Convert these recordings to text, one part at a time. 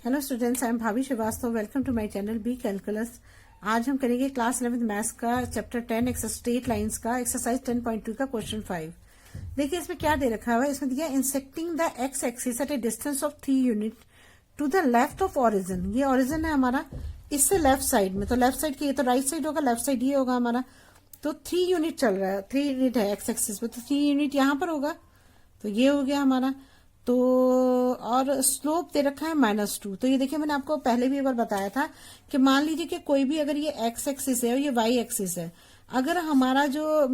Hello students, I am Bhabhi Srivastava. Welcome to my channel B calculus. आज हम करेंगे class 11 maths का चैप्टर 10 स्ट्रेट लाइंस का एक्सरसाइज 10.2 का क्वेश्चन 5। देखिए इसमें क्या दे रखा हुआ है। इसमें दिया intersecting the x axis at a distance of 3 unit to the left of origin. ये ओरिजिन है हमारा, इससे लेफ्ट साइड में, तो लेफ्ट साइड की, ये तो राइट साइड होगा, लेफ्ट साइड ये होगा हमारा। तो 3 यूनिट चल रहा है, 3 यूनिट है एक्स एक्सिस में, तो 3 यूनिट यहाँ पर होगा, तो ये हो गया हमारा। तो और स्लोप दे रखा है -2। तो ये देखिए मैंने आपको पहले भी एक बार बताया था कि मान लीजिए कि कोई भी, अगर ये एक्स एक्सिस है और ये वाई एक्सिस है, अगर हमारा जो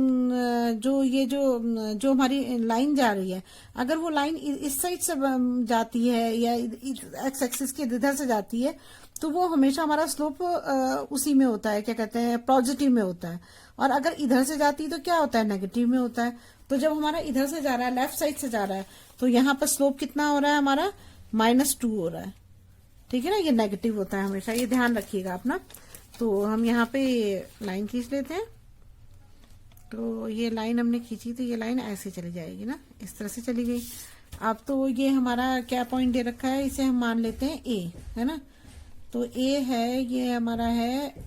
हमारी लाइन जा रही है, अगर वो लाइन इस साइड से जाती है या एक्स एक्सिस के इधर से जाती है, तो वो हमेशा हमारा स्लोप उसी में होता है, क्या कहते हैं, पॉजिटिव में होता है। और अगर इधर से जाती है तो क्या होता है, नेगेटिव में होता है। तो जब हमारा इधर से जा रहा है, लेफ्ट साइड से जा रहा है, तो यहाँ पर स्लोप कितना हो रहा है हमारा, -2 हो रहा है। ठीक है ना, ये नेगेटिव होता है हमेशा, ये ध्यान रखिएगा अपना। तो हम यहाँ पे लाइन खींच लेते हैं। तो ये लाइन हमने खींची, तो ये लाइन ऐसे चली जाएगी ना, इस तरह से चली गई। अब तो ये हमारा क्या पॉइंट दे रखा है, इसे हम मान लेते हैं ए, है ना। तो ए है, ये हमारा है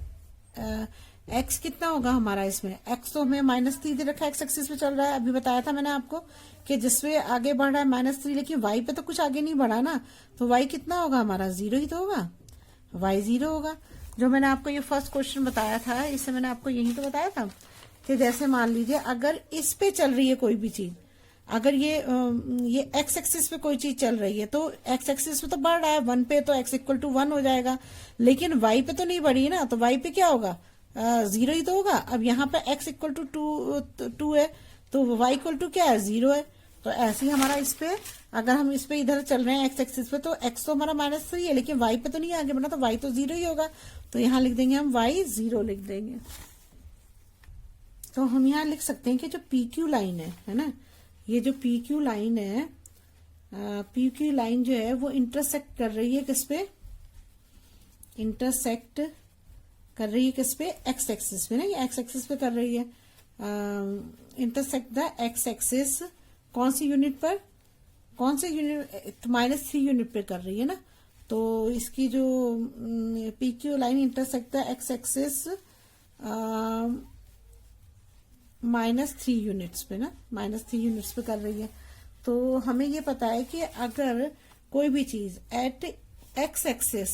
एक्स कितना होगा हमारा, इसमें एक्स तो हमें -3 दे रखा है, एक्स एक्सिस पे चल रहा है। अभी बताया था मैंने आपको कि जिसपे आगे बढ़ रहा है -3, लेकिन वाई पे तो कुछ आगे नहीं बढ़ा ना, तो वाई कितना होगा हमारा, 0 ही तो होगा, वाई 0 होगा। जो मैंने आपको ये फर्स्ट क्वेश्चन बताया था, इससे मैंने आपको यही तो बताया था कि जैसे मान लीजिए अगर इस पे चल रही है कोई भी चीज, अगर ये एक्स एक्सिस पे कोई चीज चल रही है, तो एक्स एक्सिस पे तो बढ़ रहा है 1 पे, तो x = 1 हो जाएगा। लेकिन y पे तो नहीं बढ़ी ना, तो y पे क्या होगा, 0 ही तो होगा। अब यहाँ पे x = 2 है, तो y = क्या है, 0 है। तो ऐसे ही हमारा इस पे, अगर हम इस पे इधर चल रहे हैं एक्स एक्सिस पे, तो x तो हमारा -3 है, लेकिन y पे तो नहीं आगे बढ़ना, तो y तो 0 ही होगा। तो यहाँ लिख देंगे हम y 0 लिख देंगे। तो हम यहाँ लिख सकते हैं कि जो PQ लाइन है ना, ये जो PQ लाइन है, PQ लाइन जो है वो इंटरसेक्ट कर रही है किस पे, इंटरसेक्ट कर रही है किस पे, एक्स एक्सिस पे ना, ये एक्स एक्सिस पे कर रही है। इंटरसेक्ट द एक्स एक्सिस, कौन सी यूनिट पर, कौन से यूनिट, -3 यूनिट पे कर रही है ना। तो इसकी जो PQ line intersect the x axis -3 units पे ना, -3 यूनिट्स पे कर रही है। तो हमें ये पता है कि अगर कोई भी चीज एट एक्स एक्सिस,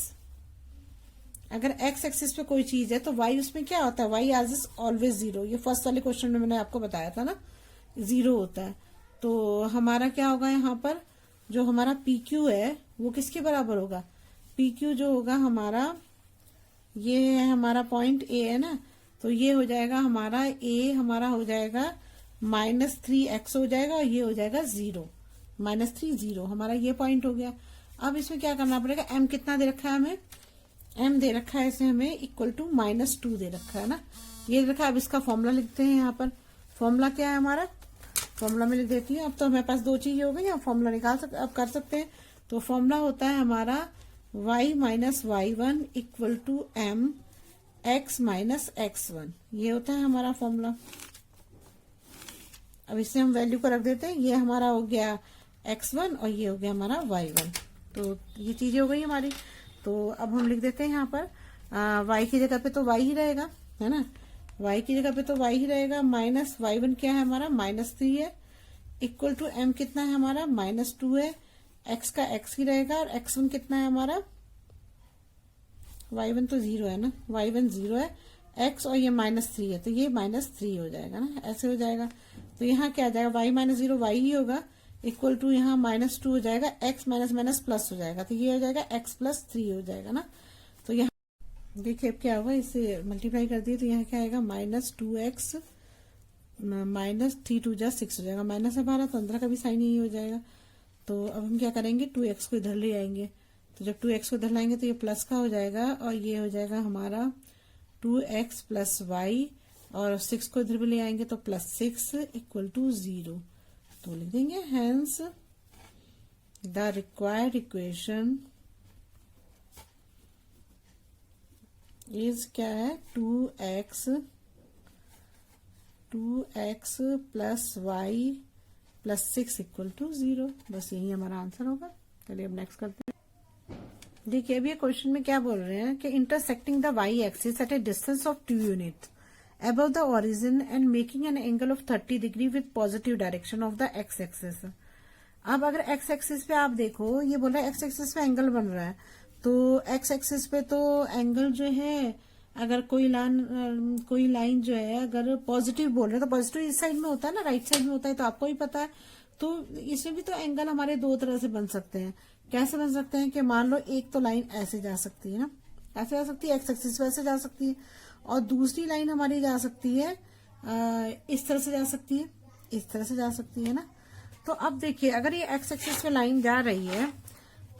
अगर एक्स एक्सिस पे कोई चीज है, तो वाई उसमें क्या होता है, वाई एज इज ऑलवेज 0। ये फर्स्ट वाले क्वेश्चन में मैंने आपको बताया था ना, 0 होता है। तो हमारा क्या होगा यहाँ पर, जो हमारा PQ है वो किसके बराबर होगा, PQ जो होगा हमारा, ये है हमारा पॉइंट A है ना, तो ये हो जाएगा हमारा A, हमारा हो जाएगा -3x हो जाएगा, और ये हो जाएगा 0, -3 0, हमारा ये पॉइंट हो गया। अब इसमें क्या करना पड़ेगा, m कितना दे रखा है हमें, m दे रखा है इसे हमें = -2 दे रखा है ना, ये दे रखा है। अब इसका फॉर्मूला लिखते हैं यहाँ पर। फॉर्मूला क्या है हमारा, फॉर्मूला में लिख देती हूँ। अब तो हमारे पास 2 चीजें हो गई, हम फॉर्मूला निकाल सकते, अब कर सकते हैं। तो फॉर्मूला होता है हमारा y - y1 = m x - x1, ये होता है हमारा फॉर्मूला। अब इससे हम वैल्यू को रख देते हैं, ये हमारा हो गया x1 और ये हो गया हमारा y1। तो ये चीजें हो गई हमारी। तो अब हम लिख देते हैं यहाँ पर y की जगह पे तो y ही रहेगा, है ना, y की जगह पे तो y ही रहेगा। -y1 क्या है हमारा, -3 है, = m कितना है हमारा, -2 है, x का x ही रहेगा, और x1 कितना है हमारा, y1 तो 0 है ना, y1 0 है, x और ये -3 है, तो ये -3 हो जाएगा ना, ऐसे हो जाएगा। तो यहाँ क्या आ जाएगा, y - 0 y ही होगा, = यहाँ -2 हो जाएगा, x - प्लस हो जाएगा, तो ये हो जाएगा x + 3 हो जाएगा ना। तो यहाँ देखिए अब क्या होगा, इसे मल्टीप्लाई कर दिए, तो यहाँ क्या आएगा, -2x -3 × 2 = 6 हो जाएगा, माइनस है 12, तो अंदर का भी साइन यही हो जाएगा। तो अब हम क्या करेंगे, 2x को इधर ले आएंगे। तो जब 2x को इधर लाएंगे तो ये प्लस का हो जाएगा, और ये हो जाएगा हमारा 2x + y, और 6 को इधर भी ले आएंगे तो +6 = 0। तो लिख देंगे hence the required equation is क्या है, 2x + y + 6 = 0। बस यही हमारा आंसर होगा। चलिए अब नेक्स्ट करते हैं। देखिए अभी ये क्वेश्चन में क्या बोल रहे हैं कि intersecting the Y axis at a distance of 2 unit above the origin and making an angle of 30 degree with positive direction of the x axis। अब अगर x एक्सिस पे आप देखो, ये बोल रहा है x एक्सिस पे एंगल बन रहा है, तो x एक्सिस पे तो एंगल जो है, अगर कोई लाइन जो है अगर पॉजिटिव बोल रहे हैं तो पॉजिटिव इस साइड में होता है ना, राइट साइड में होता है, तो आपको ही पता है। तो इसमें भी तो एंगल हमारे दो तरह से बन सकते हैं। कैसे बन सकते हैं कि मान लो एक तो लाइन ऐसे जा सकती है ना, ऐसे जा सकती है, एक्स एक्सिस पे ऐसे जा सकती है, और दूसरी लाइन हमारी जा सकती है इस तरह से जा सकती है, इस तरह से जा सकती है ना। तो अब देखिए अगर ये एक्स एक्सिस पे लाइन जा रही है,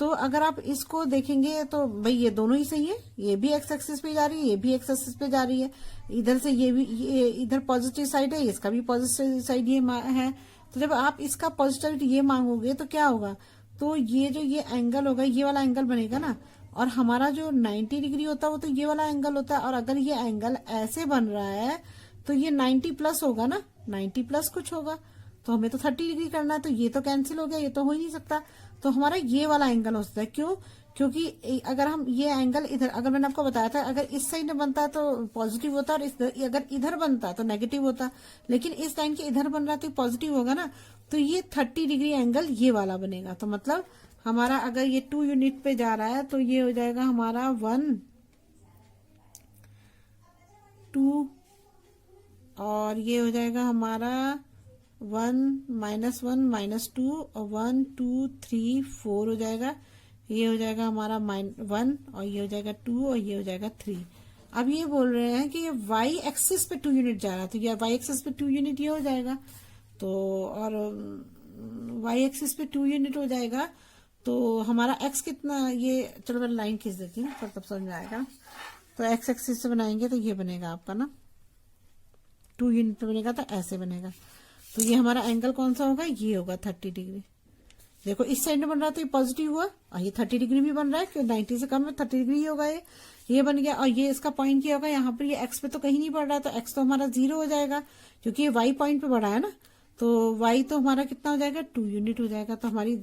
तो अगर आप इसको देखेंगे तो भाई ये दोनों ही सही है, ये भी एक्स एक्सिस पे जा रही है, ये भी एक्स एक्सिस पे जा रही है, इधर से ये भी, ये इधर पॉजिटिव साइड है, इसका भी पॉजिटिव साइड ये है। तो जब आप इसका पॉजिटिविटी ये मांगोगे तो क्या होगा, तो ये जो ये एंगल होगा, ये वाला एंगल बनेगा ना, और हमारा जो 90 डिग्री होता है वो तो ये वाला एंगल होता है, और अगर ये एंगल ऐसे बन रहा है तो ये 90 प्लस होगा ना, 90 प्लस कुछ होगा, तो हमें तो 30 डिग्री करना है, तो ये तो कैंसिल हो गया, ये तो हो ही नहीं सकता। तो हमारा ये वाला एंगल हो सकता है। क्यों? क्योंकि अगर हम ये एंगल इधर, अगर मैंने आपको बताया था अगर इस साइड में बनता है तो पॉजिटिव होता है, और अगर इधर बनता है तो नेगेटिव होता, लेकिन इस लाइन के इधर बन रहा है तो पॉजिटिव होगा ना, तो ये 30 डिग्री एंगल ये वाला बनेगा। तो मतलब हमारा अगर ये 2 यूनिट पे जा रहा है तो ये हो जाएगा हमारा 1 2, और ये हो जाएगा हमारा 1 -1 -2, और 1 2 3 4 हो जाएगा। ये हो जाएगा हमारा -1, और ये हो जाएगा 2, और ये हो जाएगा 3। अब ये बोल रहे हैं कि ये वाई एक्सिस पे 2 यूनिट जा रहा है, तो ये वाई एक्सिस पे 2 यूनिट ये हो जाएगा। तो और वाई एक्सिस पे 2 यूनिट हो जाएगा, तो हमारा एक्स कितना, ये चलो मैं लाइन खींच देती हूँ पर तब समझ में आएगा। तो एक्स एक्सिस से बनाएंगे तो ये बनेगा आपका ना 2 यूनिट पे बनेगा, तो ऐसे बनेगा। तो ये हमारा एंगल कौन सा होगा, ये होगा 30 डिग्री। देखो इस साइड में बन रहा है तो ये पॉजिटिव हुआ, और ये 30 डिग्री भी बन रहा है, क्योंकि 90 से कम है, 30 डिग्री ही होगा ये बन गया। और ये इसका पॉइंट क्या होगा, यहाँ पर ये एक्स पे तो कहीं नहीं बढ़ रहा है, तो एक्स तो हमारा 0 हो जाएगा, क्योंकि ये वाई पॉइंट पे बढ़ा है ना। तो वाई तो हमारा कितना हो जाएगा, 2 यूनिट हो जाएगा। तो हमारी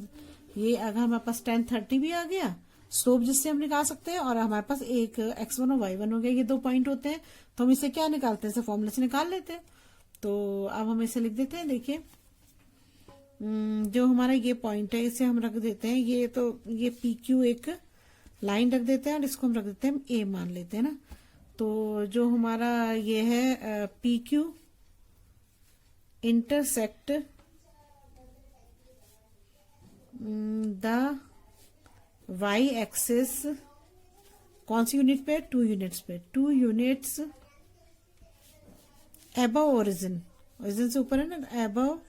ये अगर हमारे पास 10 30 भी आ गया स्लोप, जिससे हम निकाल सकते हैं, और हमारे पास एक x1 और y1 हो गया, ये 2 पॉइंट होते हैं। तो हम इसे क्या निकालते हैं, इसे फॉर्मूले से निकाल लेते हैं। तो अब हम इसे लिख देते हैं। देखिए जो हमारा ये पॉइंट है इसे हम रख देते हैं, ये तो ये PQ एक लाइन रख देते हैं, और इसको हम रख देते हैं A मान लेते हैं ना। तो जो हमारा ये है PQ intersect the Y axis कौन सी यूनिट पे, 2 यूनिट्स पे, 2 यूनिट्स एबव ओरिजिन, ओरिजिन से ऊपर है ना, एबव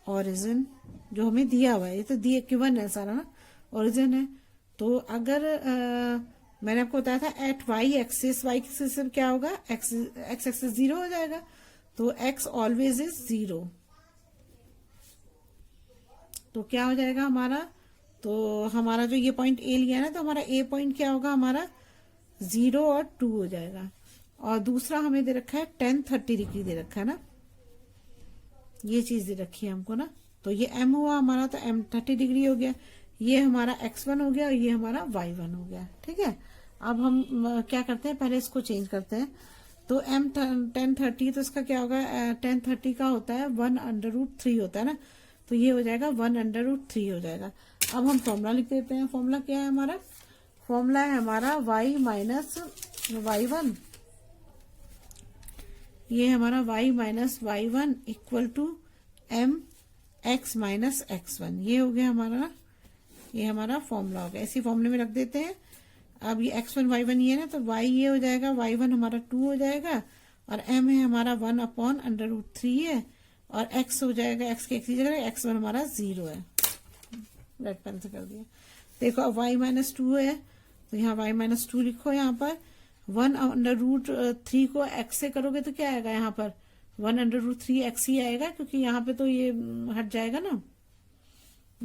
ओरिजिन जो हमें दिया हुआ है, ये तो दिए गिवन है सारा ना, ओरिजिन है। तो अगर मैंने आपको बताया था at Y axis, Y axis से क्या होगा, एक्स एक्सिस 0 हो जाएगा, तो एक्स ऑलवेज इज 0। तो क्या हो जाएगा हमारा, तो हमारा जो ये पॉइंट ए लिया ना, तो हमारा ए पॉइंट क्या होगा हमारा 0 और 2 हो जाएगा। और दूसरा हमें दे रखा है 10 30 डिग्री दे रखा है ना, ये चीज दे रखी है हमको ना। तो ये m हुआ हमारा, तो m 30 डिग्री हो गया, ये हमारा x1 हो गया, और ये हमारा y1 हो गया। ठीक है, अब हम क्या करते हैं, पहले इसको चेंज करते हैं। तो m 10 30, तो इसका क्या होगा, 10 30 का होता है 1/√3 होता है ना, तो ये हो जाएगा 1/√3 हो जाएगा। अब हम फॉर्मूला लिख देते हैं। फॉर्मूला क्या है हमारा, फॉर्मूला है हमारा y माइनस y1, ये हमारा y minus y1 equal to m x minus x1, ये हो गया हमारा ना, ये हमारा फॉर्मूला हो गया। इसी फॉर्मूले में रख देते हैं। अब ये x1 y1 ये ना, तो y ये हो जाएगा, y1 हमारा 2 हो जाएगा, और m है हमारा 1/√3 है, और x हो जाएगा, x की एक जगह x1 हमारा 0 है, रेड पेन से कर दिया। देखो अब y माइनस 2 है, तो यहाँ y माइनस 2 लिखो, यहाँ पर 1/√3 को x से करोगे तो क्या आएगा, यहाँ पर 1/√3 x ही आएगा, क्योंकि यहाँ पे तो ये हट जाएगा ना,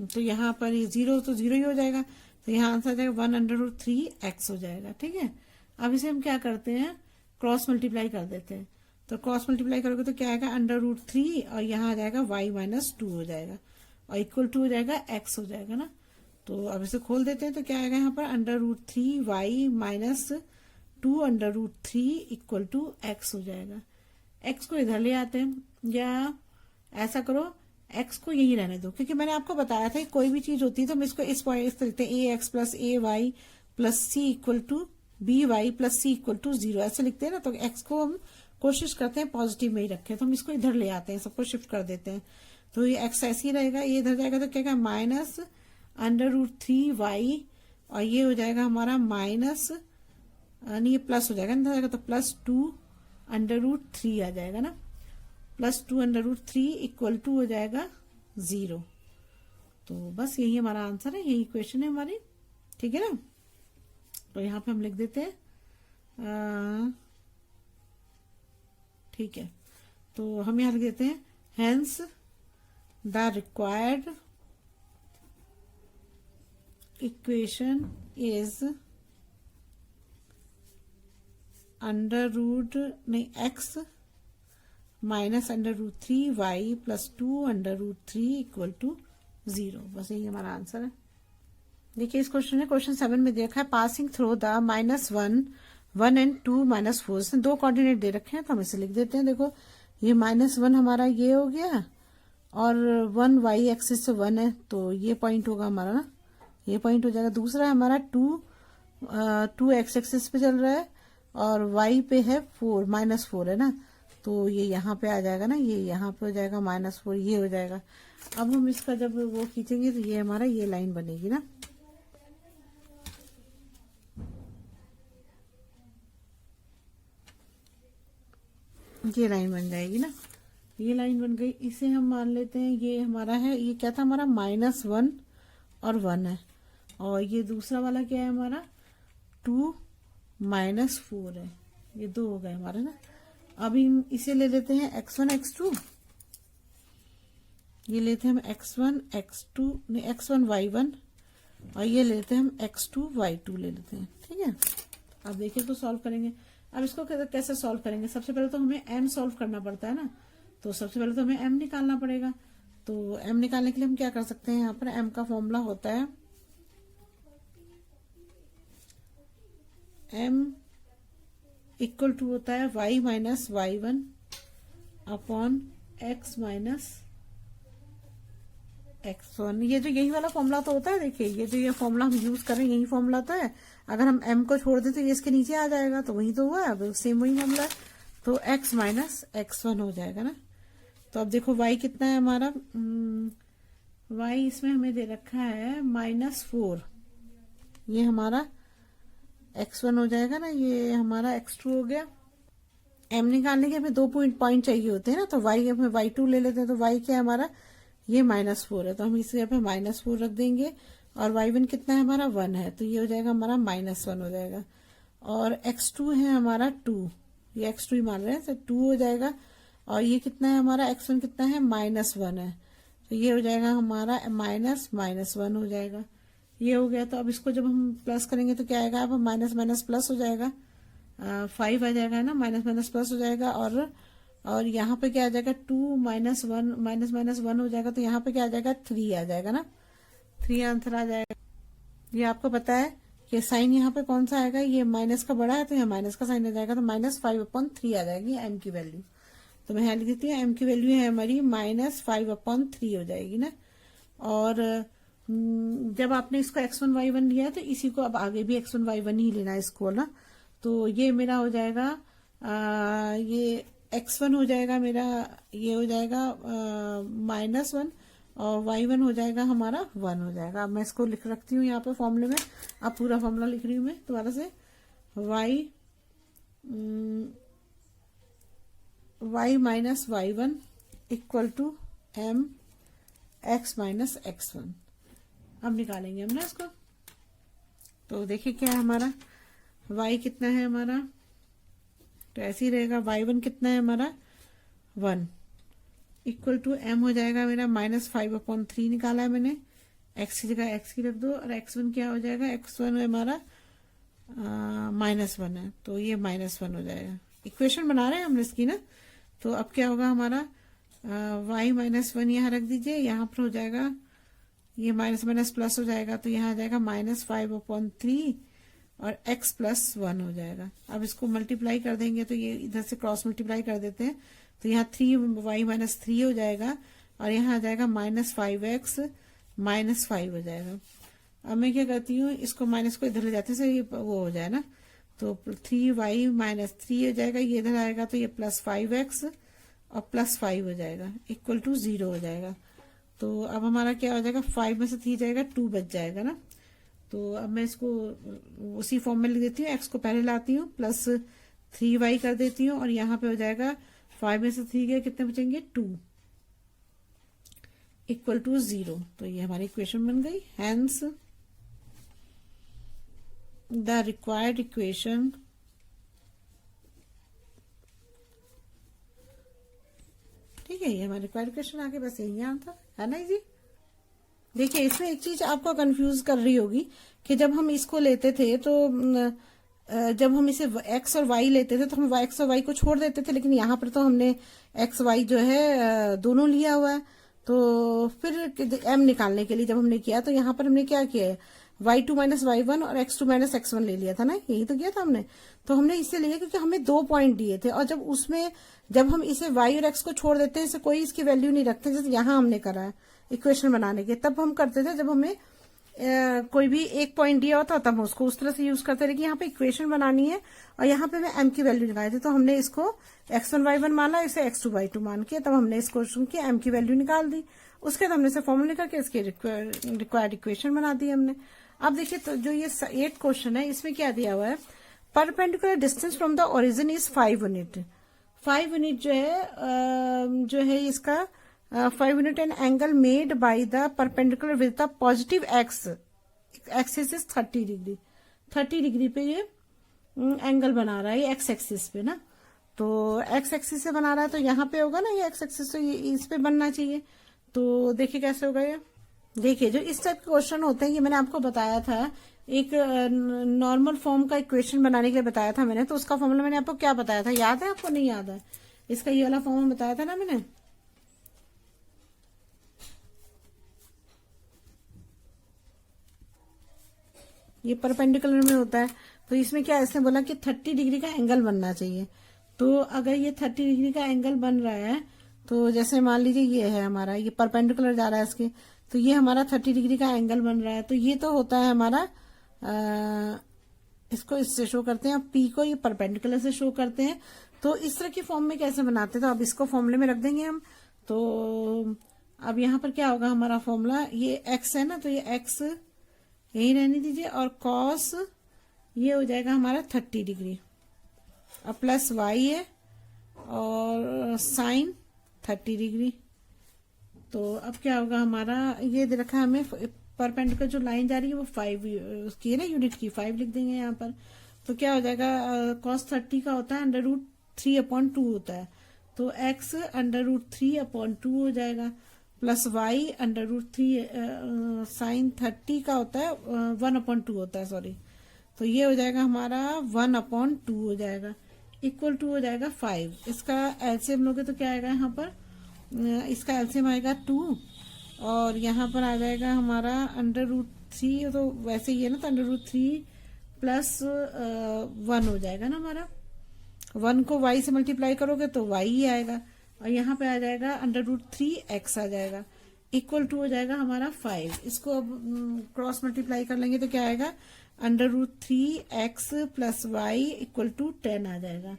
तो यहाँ पर ये 0 तो 0 ही हो जाएगा, तो यहाँ आंसर आ जाएगा 1/√3 x हो जाएगा। ठीक है, अब इसे हम क्या करते हैं, क्रॉस मल्टीप्लाई कर देते हैं। तो क्रॉस मल्टीप्लाई करोगे तो क्या आएगा, √3, और यहाँ आ जाएगा y माइनस 2 हो जाएगा, और इक्वल टू हो जाएगा x हो जाएगा ना। तो अब इसे खोल देते हैं तो क्या आएगा यहाँ पर √3y minus 2√3 equal to x हो जाएगा। x को इधर ले आते हैं, या ऐसा करो x को यही रहने दो, क्योंकि मैंने आपको बताया था कोई भी चीज होती है तो हम इसको इस तरह लिखते हैं ax plus ay plus C equal to by plus C equal to 0 ऐसे लिखते हैं ना। तो x को हम कोशिश करते हैं पॉजिटिव में ही रखें, तो हम इसको इधर ले आते हैं, सबको शिफ्ट कर देते हैं। तो ये x ऐसे ही रहेगा, ये इधर जाएगा तो क्या क्या माइनस √3y, और ये हो जाएगा हमारा माइनस, नहीं ये प्लस हो जाएगा, इधर जाएगा तो प्लस 2√3 आ जाएगा ना, प्लस 2√3 इक्वल टू हो जाएगा 0। तो बस यही हमारा आंसर है, यही इक्वेशन है हमारी, ठीक है ना। तो यहाँ पे हम लिख देते हैं, ठीक है, तो हम यहाँ लिख देते हैं hence the required equation is x minus √3y plus 2√3 equal to 0। बस यही हमारा आंसर है। देखिए इस क्वेश्चन में क्वेश्चन 7 में देखा है पासिंग थ्रू द -1, 1 एंड 2 -4, इसमें 2 कोऑर्डिनेट दे रखे हैं तो हम इसे लिख देते हैं। देखो ये -1 हमारा ये हो गया, और 1 y एक्सिस से 1 है तो ये पॉइंट होगा हमारा ना, ये पॉइंट हो जाएगा। दूसरा हमारा 2 x एक्सिस पे चल रहा है और y पे है 4 -4 है ना, तो ये यहाँ पे आ जाएगा ना, ये यहाँ पे हो जाएगा -4, ये हो जाएगा। अब हम इसका जब वो खींचेंगे तो ये हमारा ये लाइन बनेगी ना, ये लाइन बन जाएगी ना, ये लाइन बन गई। इसे हम मान लेते हैं ये हमारा है, ये क्या था हमारा -1 और 1 है, और ये दूसरा वाला क्या है हमारा 2 -4 है, ये 2 हो गए हमारे ना। अभी इसे ले लेते हैं x1 x2, ये लेते हैं हम x1 x2 नहीं x1 y1, और ये लेते हैं हम x2 y2 ले लेते हैं, ठीक है। अब देखिए तो सॉल्व करेंगे। अब इसको कैसे सॉल्व करेंगे, सबसे पहले तो हमें m सॉल्व करना पड़ता है ना, तो सबसे पहले तो हमें m निकालना पड़ेगा। तो m निकालने के लिए हम क्या कर सकते हैं, यहाँ पर m का फॉर्मूला होता है m इक्वल टू होता है y minus y1 upon x minus x1। ये जो यही वाला फॉर्मूला तो होता है, देखिए ये जो ये फॉर्मूला हम यूज कर रहे हैं यही फॉर्मूला तो है। अगर हम m को छोड़ दें तो ये इसके नीचे आ जाएगा, तो वही तो हुआ है, अब सेम वही मामला है। तो x माइनस x1 हो जाएगा ना। तो अब देखो y कितना है हमारा, y इसमें हमें दे रखा है -4, ये हमारा x1 हो जाएगा ना, ये हमारा x2 हो गया। m निकालने के हमें 2 पॉइंट चाहिए होते हैं ना, तो y हमें y2 ले लेते हैं, तो y क्या है हमारा ये -4 है, तो हम इसे यहाँ पे -4 रख देंगे, और y1 कितना है हमारा 1 है, तो ये हो जाएगा हमारा -1 हो जाएगा। और x2 है हमारा 2, ये x2 ही मान रहे हैं, तो 2 हो जाएगा। और ये कितना है हमारा x1 कितना है -1 है, तो ये हो जाएगा हमारा -1 हो जाएगा, ये हो गया। तो अब इसको जब हम प्लस करेंगे तो क्या आएगा, अब माइनस प्लस हो जाएगा, 5 आ जाएगा ना, माइनस प्लस हो जाएगा। और यहाँ पे क्या आ जाएगा 2 -1 हो जाएगा, तो यहाँ पे क्या आ जाएगा 3 आ जाएगा ना, 3 आंसर आ जाएगा। ये आपको पता है कि साइन यहाँ पे कौन सा आएगा, ये माइनस का बड़ा है तो यहाँ माइनस का साइन आ जाएगा, तो -5/3 आ जाएगी m की वैल्यू। तो मैं यहाँ लिख देती हूँ m की वैल्यू है हमारी -5/3 हो जाएगी ना। और जब आपने इसको x1 y1 लिया है तो इसी को अब आगे भी x1 y1 ही लेना है इसको ना। तो ये मेरा हो जाएगा ये x1 हो जाएगा मेरा, ये हो जाएगा -1, और y1 हो जाएगा हमारा 1 हो जाएगा। अब मैं इसको लिख रखती हूँ यहाँ पे फॉर्मूले में, अब पूरा फॉर्मूला लिख रही हूँ मैं दोबारा से, y minus y1 equal to m x minus x1। अब निकालेंगे हम ना इसको, तो देखिए क्या है हमारा y कितना है हमारा, तो ऐसे ही रहेगा, y1 कितना है हमारा 1 इक्वल टू m हो जाएगा मेरा -5/3 निकाला है मैंने, x की जगह x की रख दो, और x1 क्या हो जाएगा, x1 हमारा -1 है, तो ये -1 हो जाएगा। इक्वेशन बना रहे हैं हम इसकी ना। तो अब क्या होगा हमारा y -1 यहाँ रख दीजिए, यहाँ पर हो जाएगा ये माइनस माइनस प्लस हो जाएगा, तो यहाँ आ जाएगा -5/3 और x+1 हो जाएगा। अब इसको मल्टीप्लाई कर देंगे तो ये इधर से क्रॉस मल्टीप्लाई कर देते हैं, तो यहाँ 3y-3 हो जाएगा और यहाँ आ जाएगा -5x -5 हो जाएगा। अब मैं क्या करती हूँ, इसको माइनस को इधर ले जाते हैं, ये वो हो जाए ना, तो 3y-3 हो जाएगा, ये इधर आएगा तो ये +5x और +5 हो जाएगा इक्वल टू 0 हो जाएगा। तो अब हमारा क्या हो जाएगा, 5 में से 3 जाएगा, 2 बच जाएगा ना। तो अब मैं इसको उसी फॉर्म में लिख देती हूँ, x को पहले लाती हूँ, +3y कर देती हूँ और यहाँ पे हो जाएगा 5 में से 3 गए, कितने बचेंगे 2 इक्वल टू 0। तो ये हमारी इक्वेशन बन गई। हैंस द रिक्वायर्ड इक्वेशन ठीक है, ये हमारे रिक्वायर्ड इक्वेशन आगे बस यही आंसर है ना जी। देखिए इसमें एक चीज आपको कंफ्यूज कर रही होगी कि जब हम इसको लेते थे तो जब हम इसे x और y लेते थे तो हम x और y को छोड़ देते थे, लेकिन यहाँ पर तो हमने x y जो है दोनों लिया हुआ है। तो फिर m निकालने के लिए जब हमने किया तो यहाँ पर हमने क्या किया है, y2 - y1 और x2 - x1 ले लिया था ना, यही तो किया था हमने। तो हमने इससे लिया क्योंकि हमें 2 पॉइंट दिए थे और जब हम इसे y और x को छोड़ देते हैं, इसे कोई इसकी वैल्यू नहीं रखते, जैसे यहाँ हमने करा है इक्वेशन बनाने के, तब हम करते थे जब हमें कोई भी एक पॉइंट दिया होता तब हम उसको उस तरह से यूज करते रहे कि यहाँ पे इक्वेशन बनानी है और यहाँ पे मैं m की वैल्यू निकाली थी, तो हमने इसको x1 y1 माना, इसे x2 y2 मान के तब हमने इस क्वेश्चन की m की वैल्यू निकाल दी। उसके बाद हमने इसे फॉर्मूला करके इसकी रिक्वायर्ड इक्वेशन बना दी हमने। अब देखिए तो जो ये 8 क्वेश्चन है इसमें क्या दिया हुआ है, perpendicular distance from the origin is 5 unit. 5 unit जो है इसका 5 unit an angle made by the perpendicular with the positive axis is 30 degree. 30 degree पे ये एंगल बना रहा है एक्स एक्सिस पे ना, तो एक्स एक्सिस से बना रहा है तो यहाँ पे होगा ना ये एक्स एक्सिस, तो ये इस पे बनना चाहिए। तो देखिए कैसे होगा ये, देखिए जो इस टाइप के क्वेश्चन होते हैं ये मैंने आपको बताया था, एक नॉर्मल फॉर्म का इक्वेशन बनाने के लिए बताया था मैंने। तो उसका फॉर्मूला मैंने आपको क्या बताया था, याद है आपको? नहीं याद है? इसका ये वाला फॉर्मूला बताया था ना मैंने, ये परपेंडिकुलर में होता है। तो इसमें क्या ऐसे बोला कि 30 डिग्री का एंगल बनना चाहिए। तो अगर ये 30 डिग्री का एंगल बन रहा है, तो जैसे मान लीजिए ये है हमारा, ये परपेंडिकुलर जा रहा है इसके, तो ये हमारा 30 डिग्री का एंगल बन रहा है। तो ये तो होता है हमारा इसको इससे शो करते हैं, पी को ये परपेंडिकुलर से शो करते हैं। तो इस तरह की फॉर्म में कैसे बनाते हैं, तो अब इसको फॉर्मूले में रख देंगे हम। तो अब यहाँ पर क्या होगा हमारा फॉर्मूला, ये एक्स है ना, तो ये एक्स यही रहने दीजिए और कॉस ये हो जाएगा हमारा 30 डिग्री और प्लस वाई है और साइन 30 डिग्री। तो अब क्या होगा हमारा, ये दे रखा है हमें परपेंडिकुलर जो लाइन जा रही है वो 5 उसकी है ना यूनिट की, 5 लिख देंगे यहाँ पर। तो क्या हो जाएगा, कॉस 30 का होता है √3/2 होता है, तो x √3/2 हो जाएगा, प्लस वाई √3 साइन 30 का होता है 1/2 होता है, सॉरी। तो ये हो जाएगा हमारा 1/2 हो जाएगा, इक्वल टू हो जाएगा 5। इसका एलसीएम लोगे तो क्या आएगा यहाँ पर, इसका एलसीएम आएगा 2 और यहाँ पर आ जाएगा हमारा √3, तो वैसे ही है ना, तो √3 प्लस 1 हो जाएगा ना हमारा। 1 को y से मल्टीप्लाई करोगे तो y ही आएगा और यहाँ पे आ जाएगा √3x आ जाएगा, इक्वल टू हो जाएगा हमारा 5। इसको अब क्रॉस मल्टीप्लाई कर लेंगे तो क्या आएगा, √3x plus Y equal to 10 आ जाएगा।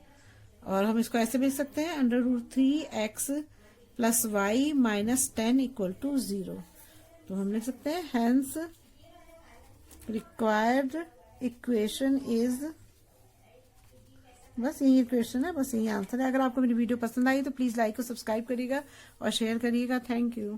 और हम इसको ऐसे लिख सकते हैं, √3x plus Y minus 10 equal to 0। तो हम लिख सकते हैं हेंस रिक्वायर्ड इक्वेशन इज, बस यही इक्वेशन है, बस यही आंसर है। अगर आपको मेरी वीडियो पसंद आई तो प्लीज लाइक और सब्सक्राइब करिएगा और शेयर करिएगा। Thank you.